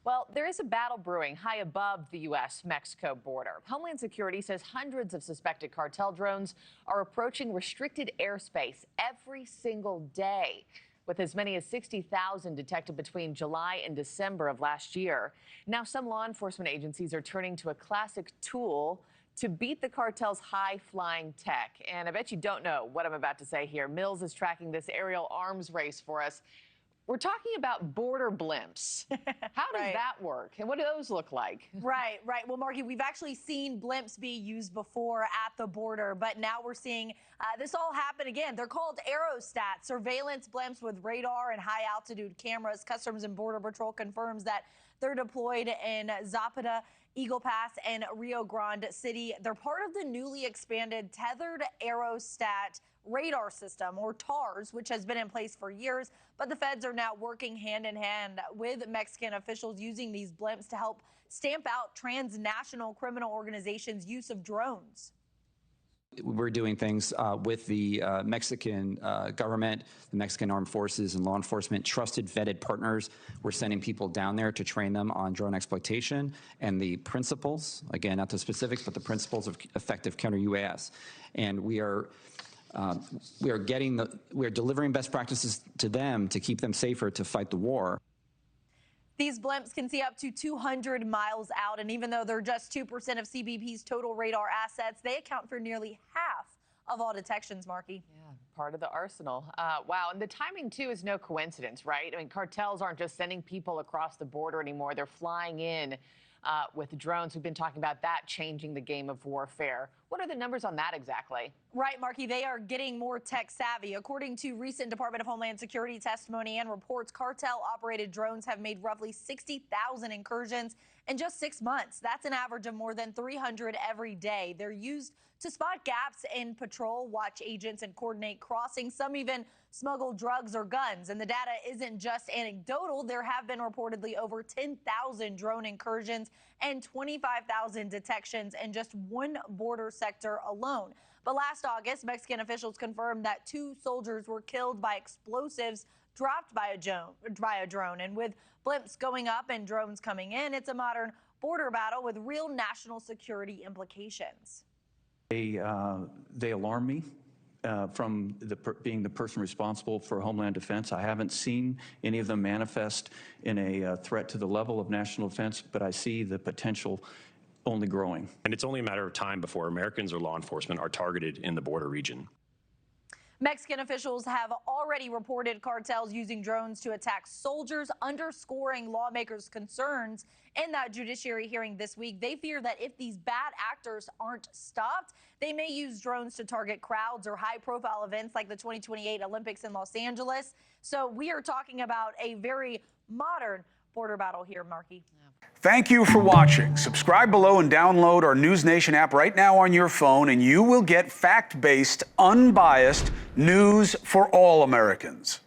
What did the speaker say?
Well, there is a battle brewing high above the U.S.-Mexico border. Homeland Security says hundreds of suspected cartel drones are approaching restricted airspace every single day, with as many as 60,000 detected between July and December of last year. Now, some law enforcement agencies are turning to a classic tool to beat the cartel's high-flying tech. And I bet you don't know what I'm about to say here. Mills is tracking this aerial arms race for us. We're talking about border blimps. How does that work? And what do those look like? Right. Well, Markie, we've actually seen blimps be used before at the border, but now we're seeing this all happen again. They're called aerostats, surveillance blimps with radar and high-altitude cameras. Customs and Border Patrol confirms that they're deployed in Zapata, Eagle Pass, and Rio Grande City. They're part of the newly expanded Tethered Aerostat Radar System, or TARS, which has been in place for years, but the feds are now working hand in hand with Mexican officials using these blimps to help stamp out transnational criminal organizations' use of drones. We're doing things with the Mexican government, the Mexican armed forces and law enforcement, trusted, vetted partners. We're sending people down there to train them on drone exploitation and the principles, again, not the specifics, but the principles of effective counter-UAS. And we are delivering best practices to them to keep them safer to fight the war. These blimps can see up to 200 miles out, and even though they're just 2% of CBP's total radar assets, they account for nearly half of all detections, Markie. Yeah, part of the arsenal. Wow, and the timing, too, is no coincidence, right? I mean, cartels aren't just sending people across the border anymore. They're flying in with drones. We've been talking about that changing the game of warfare. What are the numbers on that exactly? Right, Markie, they are getting more tech savvy. According to recent Department of Homeland Security testimony and reports, cartel-operated drones have made roughly 60,000 incursions in just 6 months. That's an average of more than 300 every day. They're used to spot gaps in patrol, watch agents, and coordinate crossings. Some even smuggle drugs or guns. And the data isn't just anecdotal. There have been reportedly over 10,000 drone incursions and 25,000 detections in just one border sector alone. But last August, Mexican officials confirmed that 2 soldiers were killed by explosives dropped by a drone. And with blimps going up and drones coming in, it's a modern border battle with real national security implications. They alarm me from being the person responsible for Homeland Defense. I haven't seen any of them manifest in a threat to the level of national defense, but I see the potential only growing. And it's only a matter of time before Americans or law enforcement are targeted in the border region. Mexican officials have already reported cartels using drones to attack soldiers, underscoring lawmakers' concerns in that judiciary hearing this week. They fear that if these bad actors aren't stopped, they may use drones to target crowds or high-profile events like the 2028 Olympics in Los Angeles. So we are talking about a very modern border battle here, Markie. Thank you for watching. Subscribe below and download our NewsNation app right now on your phone, and you will get fact-based, unbiased news for all Americans.